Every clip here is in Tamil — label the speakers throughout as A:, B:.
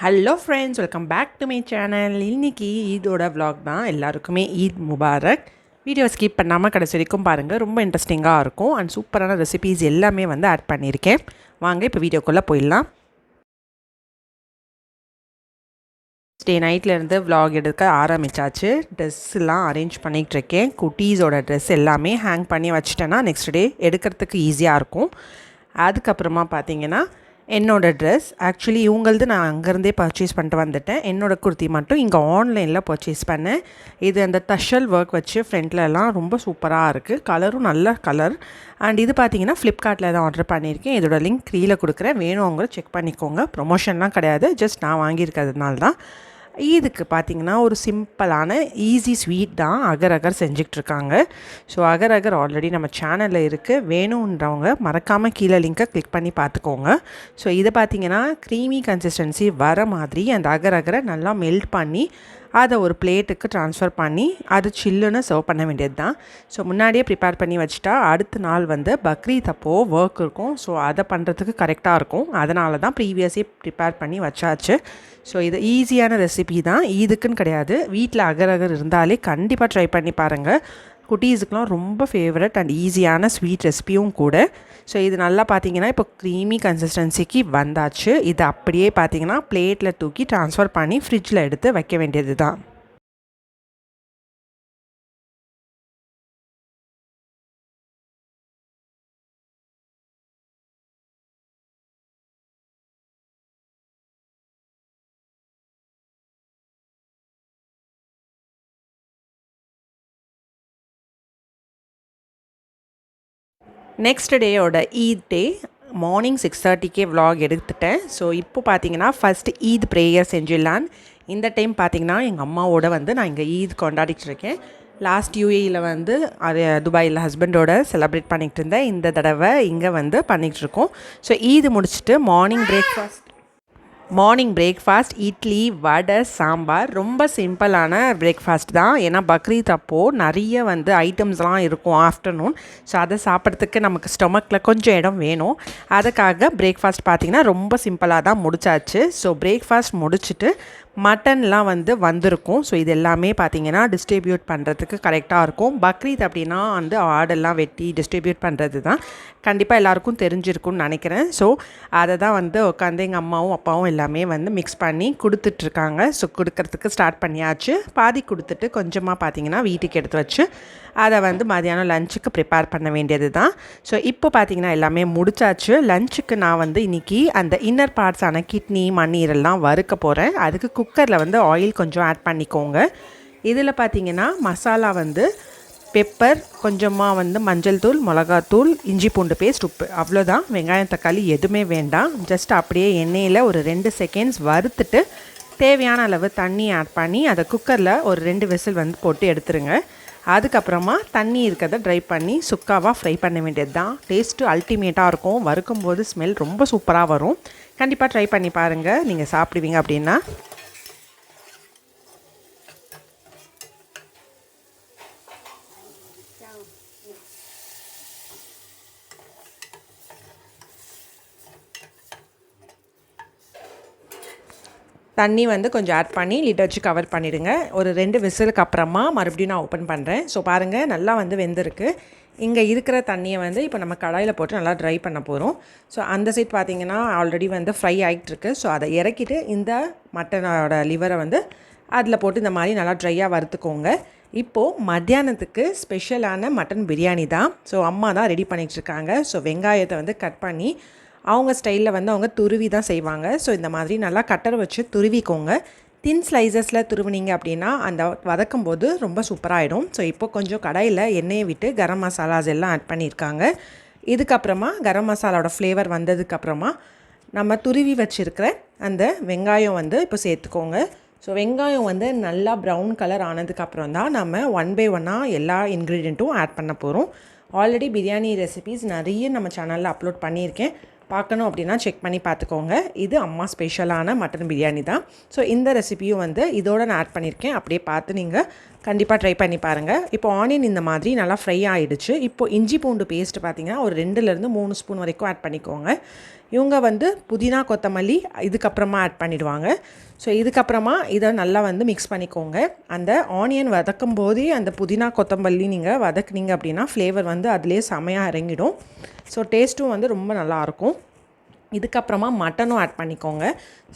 A: Hello friends, welcome back to my channel. இன்றைக்கி ஈதோட vlog தான். எல்லாருக்குமே ஈத் முபாரக். வீடியோ ஸ்கிப் பண்ணாமல் கடைசி வரைக்கும் பாருங்கள், ரொம்ப இன்ட்ரெஸ்டிங்காக இருக்கும். அண்ட் சூப்பரான ரெசிபீஸ் எல்லாமே வந்து ஆட் பண்ணியிருக்கேன். வாங்க இப்போ வீடியோக்குள்ளே போயிடலாம். டே நைட்லேருந்து vlog எடுக்க ஆரம்பித்தாச்சு. ட்ரெஸ்ஸெல்லாம் அரேஞ்ச் பண்ணிகிட்ருக்கேன். குட்டீஸோட ட்ரெஸ் எல்லாமே ஹேங் பண்ணி வச்சிட்டேன்னா நெக்ஸ்ட் டே எடுக்கிறதுக்கு ஈஸியாக இருக்கும். அதுக்கப்புறமா பார்த்தீங்கன்னா என்னோடய ட்ரெஸ் ஆக்சுவலி இவங்களது நான் அங்கேருந்தே பர்ச்சேஸ் பண்ணிட்டு வந்துட்டேன். என்னோடய குர்த்தி மட்டும் இங்கே ஆன்லைனில் பர்ச்சேஸ் பண்ணேன். இது அந்த தஷல் ஒர்க் வச்சு ஃப்ரண்ட்லலாம் ரொம்ப சூப்பராக இருக்குது. கலரும் நல்ல கலர். அண்ட் இது பார்த்தீங்கன்னா ஃப்ளிப்கார்ட்டில் தான் ஆர்டர் பண்ணியிருக்கேன். இதோட லிங்க் கீழே கொடுக்குறேன், வேணுவங்க செக் பண்ணிக்கோங்க. ப்ரொமோஷன்லாம் கிடையாது, ஜஸ்ட் நான் வாங்கியிருக்கிறதுனால தான். இதுக்கு பார்த்திங்கன்னா ஒரு சிம்பிளான ஈஸி ஸ்வீட் தான் அகர் அகர் செஞ்சுக்கிட்ருக்காங்க. ஸோ அகர் அகர் ஆல்ரெடி நம்ம சேனலில் இருக்குது, வேணுன்றவங்க மறக்காமல் கீழே லிங்க்கை கிளிக் பண்ணி பார்த்துக்கோங்க. ஸோ இதை பார்த்திங்கன்னா க்ரீமி கன்சிஸ்டன்சி வர மாதிரி அந்த அகர் அகரை நல்லா மெல்ட் பண்ணி அதை ஒரு பிளேட்டுக்கு ட்ரான்ஸ்ஃபர் பண்ணி அது சில்லுன்னு சர்வ் பண்ண வேண்டியது தான். ஸோ முன்னாடியே ப்ரிப்பேர் பண்ணி வச்சுட்டா அடுத்த நாள் வந்து பக்ரீத் அப்போது ஒர்க் இருக்கும். ஸோ அதை பண்ணுறதுக்கு கரெக்டாக இருக்கும். அதனால தான் ப்ரீவியஸே ப்ரிப்பேர் பண்ணி வச்சாச்சு. ஸோ இது ஈஸியான ரெசிபி தான், இதுக்குன்னு கிடையாது. வீட்டில் அகர் அகர் இருந்தாலே கண்டிப்பாக ட்ரை பண்ணி பாருங்கள். குட்டீஸுக்கெலாம் ரொம்ப ஃபேவரட் அண்ட் ஈஸியான ஸ்வீட் ரெசிபியும் கூட. ஸோ இது நல்லா பார்த்தீங்கன்னா இப்போ க்ரீமி கன்சிஸ்டன்சிக்கு வந்தாச்சு. இது அப்படியே பார்த்தீங்கன்னா பிளேட்டில் தூக்கி ட்ரான்ஸ்ஃபர் பண்ணி ஃப்ரிட்ஜில் எடுத்து வைக்க வேண்டியது தான். நெக்ஸ்ட் டேயோட ஈத் டே மார்னிங் 6:30க்கே vlog எடுத்துட்டேன். ஸோ இப்போ பார்த்தீங்கன்னா ஃபஸ்ட்டு ஈத் ப்ரேயர் செஞ்சிடலான்னு. இந்த டைம் பார்த்தீங்கன்னா எங்கள் அம்மாவோட வந்து நான் இங்கே ஈத் கொண்டாடிட்டுருக்கேன். லாஸ்ட் யூஏயில் வந்து அது துபாயில் ஹஸ்பண்டோட செலிப்ரேட் பண்ணிகிட்டு இருந்தேன். இந்த தடவை இங்கே வந்து பண்ணிகிட்ருக்கோம். ஸோ ஈது முடிச்சுட்டு மார்னிங் பிரேக்ஃபாஸ்ட் இட்லி, வடை, சாம்பார். ரொம்ப சிம்பிளான பிரேக்ஃபாஸ்ட் தான். ஏன்னா பக்ரீத் அப்போது நிறைய வந்து ஐட்டம்ஸ்லாம் இருக்கும் ஆஃப்டர்நூன். ஸோ அதை சாப்பிட்றதுக்கு நமக்கு ஸ்டொமக்கில் கொஞ்சம் இடம் வேணும். அதுக்காக பிரேக்ஃபாஸ்ட் பார்த்திங்கன்னா ரொம்ப சிம்பிளாக தான் முடிச்சாச்சு. ஸோ பிரேக்ஃபாஸ்ட் முடிச்சுட்டு மட்டன்லாம் வந்திருக்கும். ஸோ இது எல்லாமே பார்த்திங்கன்னா டிஸ்ட்ரிபியூட் பண்ணுறதுக்கு கரெக்டாக இருக்கும். பக்ரீத் அப்படின்னா வந்து ஆடெல்லாம் வெட்டி டிஸ்ட்ரிபியூட் பண்ணுறது தான் கண்டிப்பாக எல்லாேருக்கும் தெரிஞ்சிருக்கும்னு நினைக்கிறேன். ஸோ அதை தான் உட்காந்து எங்கள் அம்மாவும் அப்பாவும் எல்லாமே மிக்ஸ் பண்ணி கொடுத்துட்ருக்காங்க. ஸோ கொடுக்கறதுக்கு ஸ்டார்ட் பண்ணியாச்சு. பாதி கொடுத்துட்டு கொஞ்சமாக பார்த்திங்கன்னா வீட்டுக்கு எடுத்து வச்சு அதை மதியானம் லஞ்சுக்கு ப்ரிப்பேர் பண்ண வேண்டியது தான். ஸோ இப்போ பார்த்திங்கன்னா எல்லாமே முடிச்சாச்சு. லஞ்சுக்கு நான் இன்றைக்கி அந்த இன்னர் பார்ட்ஸான கிட்னி, மண்ணீரெல்லாம் வறுக்க போகிறேன். அதுக்கு குக்கரில் ஆயில் கொஞ்சம் ஆட் பண்ணிக்கோங்க. இதில் பார்த்திங்கன்னா மசாலா பெப்பர், கொஞ்சமாக மஞ்சள் தூள், மிளகாத்தூள், இஞ்சி பூண்டு பேஸ்ட், உப்பு, அவ்வளோதான். வெங்காயம் தக்காளி எதுவுமே வேண்டாம். ஜஸ்ட் அப்படியே எண்ணெயில் ஒரு 2 செகண்ட்ஸ் வறுத்துட்டு தேவையான அளவு தண்ணி ஆட் பண்ணி அதை குக்கரில் ஒரு 2 விசில் போட்டு எடுத்துருங்க. அதுக்கப்புறமா தண்ணி இருக்கிறத ட்ரை பண்ணி சுக்காவாக ஃப்ரை பண்ண வேண்டியது தான். டேஸ்ட்டு அல்டிமேட்டாக இருக்கும். வறுக்கும்போது ஸ்மெல் ரொம்ப சூப்பராக வரும். கண்டிப்பாக ட்ரை பண்ணி பாருங்கள், நீங்கள் சாப்பிடுவீங்க அப்படின்னா. தண்ணி கொஞ்சம் ஆட் பண்ணி லிட் வச்சு கவர் பண்ணிவிடுங்க. ஒரு 2 விசிலுக்கு அப்புறமா மறுபடியும் நான் ஓப்பன் பண்ணுறேன். ஸோ பாருங்கள், நல்லா வெந்திருக்கு. இங்கே இருக்கிற தண்ணியை இப்போ நம்ம கடாயில் போட்டு நல்லா ட்ரை பண்ண போகிறோம். ஸோ அந்த சைட் பார்த்திங்கன்னா ஆல்ரெடி ஃப்ரை ஆகிட்டுருக்கு. ஸோ அதை இறக்கிட்டு இந்த மட்டனோட லிவரை அதில் போட்டு இந்த மாதிரி நல்லா ட்ரையாக வறுத்துக்கோங்க. இப்போது மத்தியானத்துக்கு ஸ்பெஷலான மட்டன் பிரியாணி தான். ஸோ அம்மா தான் ரெடி பண்ணிகிட்ருக்காங்க. ஸோ வெங்காயத்தை கட் பண்ணி அவங்க ஸ்டைலில் அவங்க துருவி தான் செய்வாங்க. ஸோ இந்த மாதிரி நல்லா கட்டர் வச்சு துருவிக்கோங்க. தின் ஸ்லைசஸில் துருவினீங்க அப்படின்னா அந்த வதக்கும் போது ரொம்ப சூப்பராகிடும். ஸோ இப்போ கொஞ்சம் கடாயில் எண்ணெயை விட்டு கரம் மசாலாஸ் எல்லாம் ஆட் பண்ணியிருக்காங்க. இதுக்கப்புறமா கரம் மசாலாவோட ஃப்ளேவர் வந்ததுக்கப்புறமா நம்ம துருவி வச்சுருக்கிற அந்த வெங்காயம் இப்போ சேர்த்துக்கோங்க. ஸோ வெங்காயம் நல்லா ப்ரௌன் கலர் ஆனதுக்கப்புறம் தான் நம்ம 1 by 1 எல்லா இன்க்ரீடியண்ட்டும் ஆட் பண்ண போகிறோம். ஆல்ரெடி பிரியாணி ரெசிபீஸ் நிறைய நம்ம சேனலில் அப்லோட் பண்ணியிருக்கேன். பார்க்கணும் அப்படின்னா செக் பண்ணி பார்த்துக்கோங்க. இது அம்மா ஸ்பெஷலான மட்டன் பிரியாணி தான். ஸோ இந்த ரெசிபியும் வந்து இதோட நான் ஆட் பண்ணியிருக்கேன். அப்படியே பார்த்து நீங்கள் கண்டிப்பாக ட்ரை பண்ணி பாருங்கள். இப்போ ஆனியன் இந்த மாதிரி நல்லா ஃப்ரை ஆகிடுச்சு. இப்போ இஞ்சி பூண்டு பேஸ்ட் பார்த்திங்கன்னா ஒரு 2லேருந்து 3 ஸ்பூன் வரைக்கும் ஆட் பண்ணிக்கோங்க. இவங்க வந்து புதினா கொத்தமல்லி இதுக்கப்புறமா ஆட் பண்ணிவிடுவாங்க. ஸோ இதுக்கப்புறமா இதை நல்லா வந்து மிக்ஸ் பண்ணிக்கோங்க. அந்த ஆனியன் வதக்கும் போதே அந்த புதினா கொத்தமல்லி நீங்கள் வதக்குனீங்க அப்படின்னா ஃப்ளேவர் வந்து அதிலே செமையாக இறங்கிடும். ஸோ டேஸ்ட்டும் வந்து ரொம்ப நல்லாயிருக்கும். இதுக்கப்புறமா மட்டனும் ஆட் பண்ணிக்கோங்க.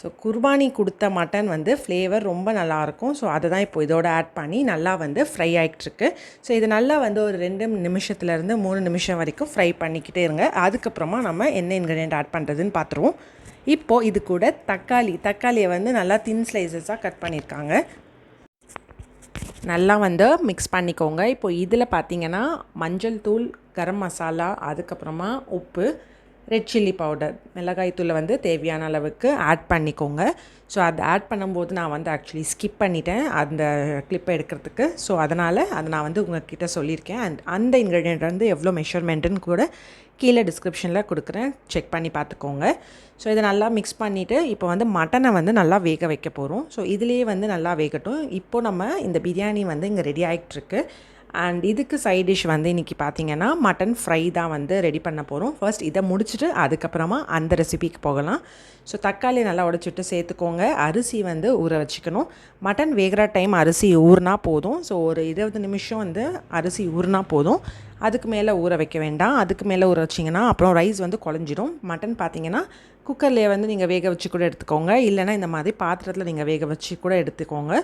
A: ஸோ குர்பானி கொடுத்த மட்டன் வந்து ஃப்ளேவர் ரொம்ப நல்லாயிருக்கும். ஸோ அதை தான் இப்போ இதோட ஆட் பண்ணி நல்லா வந்து ஃப்ரை ஆகிட்டுருக்கு. ஸோ இது நல்லா வந்து ஒரு 2 நிமிஷத்துலேருந்து 3 நிமிஷம் வரைக்கும் ஃப்ரை பண்ணிக்கிட்டே இருங்க. அதுக்கப்புறமா நம்ம என்ன இன்க்ரீடியன்ட் ஆட் பண்ணுறதுன்னு பார்த்துருவோம். இப்போது இது கூட தக்காளியை வந்து நல்லா தின் ஸ்லைசஸாக கட் பண்ணியிருக்காங்க. நல்லா வந்து மிக்ஸ் பண்ணிக்கோங்க. இப்போ இதில் பார்த்திங்கன்னா மஞ்சள் தூள், கரம் மசாலா, அதுக்கப்புறமா உப்பு, ரெட் சில்லி பவுடர், மிளகாய் தூளை வந்து தேவையான அளவுக்கு ஆட் பண்ணிக்கோங்க. ஸோ அதை ஆட் பண்ணும்போது நான் வந்து ஆக்சுவலி ஸ்கிப் பண்ணிட்டேன் அந்த கிளிப்பை எடுக்கிறதுக்கு. ஸோ அதனால் அதை நான் வந்து உங்கள்கிட்ட சொல்லியிருக்கேன். அண்ட் அந்த இன்க்ரீடியன்ட் வந்து எவ்வளோ மெஷர்மெண்ட்டுன்னு கூட கீழே டிஸ்கிரிப்ஷனில் கொடுக்குறேன், செக் பண்ணி பார்த்துக்கோங்க. ஸோ இதை நல்லா மிக்ஸ் பண்ணிவிட்டு இப்போ வந்து மட்டனை வந்து நல்லா வேக வைக்க போகிறோம். ஸோ இதிலே வந்து நல்லா வேகட்டும். இப்போது நம்ம இந்த பிரியாணி வந்து இங்கே ரெடி ஆகிட்டுருக்கு. அண்ட் இதுக்கு சைட் டிஷ் வந்து இன்றைக்கி பார்த்திங்கன்னா மட்டன் ஃப்ரை தான் வந்து ரெடி பண்ண போகிறோம். ஃபர்ஸ்ட் இதை முடிச்சுட்டு அதுக்கப்புறமா அந்த ரெசிபிக்கு போகலாம். ஸோ தக்காளி நல்லா உடைச்சிட்டு சேர்த்துக்கோங்க. அரிசி வந்து ஊற வச்சுக்கணும். மட்டன் வேகிற டைம் அரிசி ஊறினா போதும். ஸோ ஒரு 20 நிமிஷம் வந்து அரிசி ஊறினா போதும். அதுக்கு மேலே ஊற வைக்க வேண்டாம். அதுக்கு மேலே ஊற வச்சிங்கன்னா அப்புறம் ரைஸ் வந்து குழஞ்சிடும். மட்டன் பார்த்திங்கன்னா குக்கர்லேயே வந்து நீங்கள் வேக வச்சு கூட எடுத்துக்கோங்க. இல்லைனா இந்த மாதிரி பாத்திரத்தில் நீங்கள் வேக வச்சு கூட எடுத்துக்கோங்க.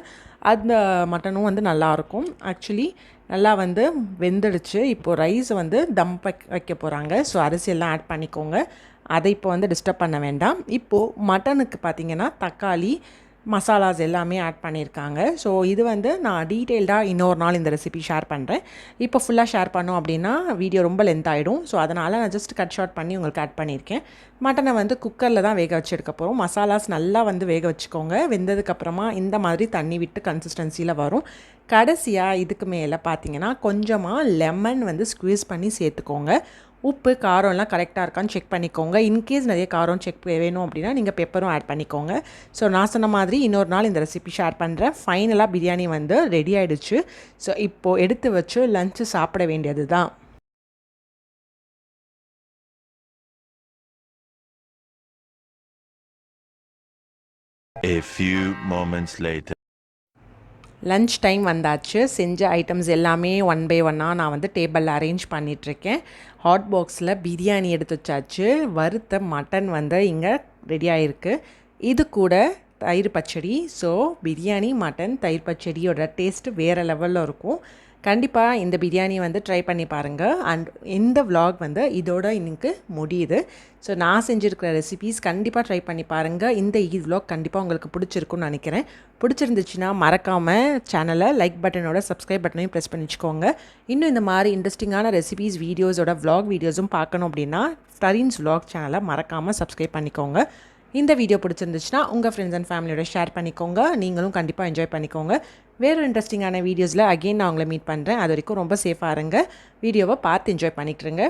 A: அந்த மட்டனும் வந்து நல்லாயிருக்கும். ஆக்சுவலி நல்லா வந்து வெந்துடுச்சு. இப்போது ரைஸ் வந்து தம் வைக்க போகிறாங்க. ஸோ அரிசியெல்லாம் ஆட் பண்ணிக்கோங்க. அதை இப்போ வந்து டிஸ்டர்ப் பண்ண வேண்டாம். இப்போது மட்டனுக்கு பார்த்திங்கன்னா தக்காளி, மசாலாஸ் எல்லாமே ஆட் பண்ணியிருக்காங்க. ஸோ இது வந்து நான் டீட்டெயில்டாக இன்னொரு நாள் இந்த ரெசிபி ஷேர் பண்ணுறேன். இப்போ ஃபுல்லாக ஷேர் பண்ணோம் அப்படின்னா வீடியோ ரொம்ப லென்த் ஆகிடும். ஸோ அதனால் நான் ஜஸ்ட் கட் ஷார்ட் பண்ணி உங்களுக்கு ஆட் பண்ணியிருக்கேன். மட்டனை வந்து குக்கரில் தான் வேக வச்சு எடுக்க போகிறோம். மசாலாஸ் நல்லா வந்து வேக வச்சுக்கோங்க. வெந்ததுக்கப்புறமா இந்த மாதிரி தண்ணி விட்டு கன்சிஸ்டன்சியில் வரும். கடைசியாக இதுக்கு மேலே பார்த்தீங்கன்னா கொஞ்சமாக லெமன் வந்து ஸ்க்வீஸ் பண்ணி சேர்த்துக்கோங்க. உப்பு காரம்லாம் கரெக்டாக இருக்கான்னு செக் பண்ணிக்கோங்க. இன்கேஸ் நிறைய காரம் செக் வேணும் அப்படின்னா நீங்கள் பெப்பரும் ஆட் பண்ணிக்கோங்க. ஸோ நான் சொன்ன மாதிரி இன்னொரு நாள் இந்த ரெசிபி ஷேர் பண்ணுறேன். ஃபைனலாக பிரியாணி வந்து ரெடி ஆகிடுச்சு. ஸோ இப்போது எடுத்து வச்சு லஞ்சு சாப்பிட வேண்டியது தான்.
B: A few moments later.
A: Lunch time வந்தாச்சு. செஞ்ச ஐட்டம்ஸ் எல்லாமே ஒன் பை ஒன்னாக நான் வந்து டேபிளில் அரேஞ்ச் பண்ணிகிட்ருக்கேன். ஹாட் பாக்ஸில் பிரியாணி எடுத்து வச்சாச்சு. வறுத்த மட்டன் வந்து இங்கே ரெடி ஆகிருக்கு. இது கூட தயிர் பச்சடி. ஸோ பிரியாணி, மட்டன், தயிர் பச்சடியோட டேஸ்ட்டு வேறு லெவலில் இருக்கும். கண்டிப்பாக இந்த பிரியாணி வந்து ட்ரை பண்ணி பாருங்கள். அண்ட் இந்த vlog வந்து இதோட இன்னைக்கு முடியுது. ஸோ நான் செஞ்சுருக்கிற ரெசிபீஸ் கண்டிப்பாக ட்ரை பண்ணி பாருங்கள். இந்த ஈத் vlog கண்டிப்பாக உங்களுக்கு பிடிச்சிருக்குன்னு நினைக்கிறேன். பிடிச்சிருந்துச்சுன்னா மறக்காமல் சேனலை லைக் பட்டனோட சப்ஸ்கிரைப் பட்டனையும் ப்ரெஸ் பண்ணி வச்சுக்கோங்க. இன்னும் இந்த மாதிரி இன்ட்ரெஸ்டிங்கான ரெசிபீஸ் வீடியோஸோட vlog வீடியோஸும் பார்க்கணும் அப்படின்னா தரீன்ஸ் vlog சேனலை மறக்காமல் சப்ஸ்கிரைப் பண்ணிக்கோங்க. இந்த வீடியோ பிடிச்சிருந்துச்சுன்னா உங்கள் ஃப்ரெண்ட்ஸ் அண்ட் ஃபேமிலியோட ஷேர் பண்ணிக்கோங்க. நீங்களும் கண்டிப்பாக என்ஜாய் பண்ணிக்கோங்க. வேறு இன்ட்ரெஸ்டிங்கான வீடியோஸில் அகெயின் நான் உங்களை மீட் பண்ணுறேன். அது வரைக்கும் ரொம்ப சேஃபாக இருங்க. வீடியோவை பார்த்து என்ஜாய் பண்ணிக்கிறேங்க.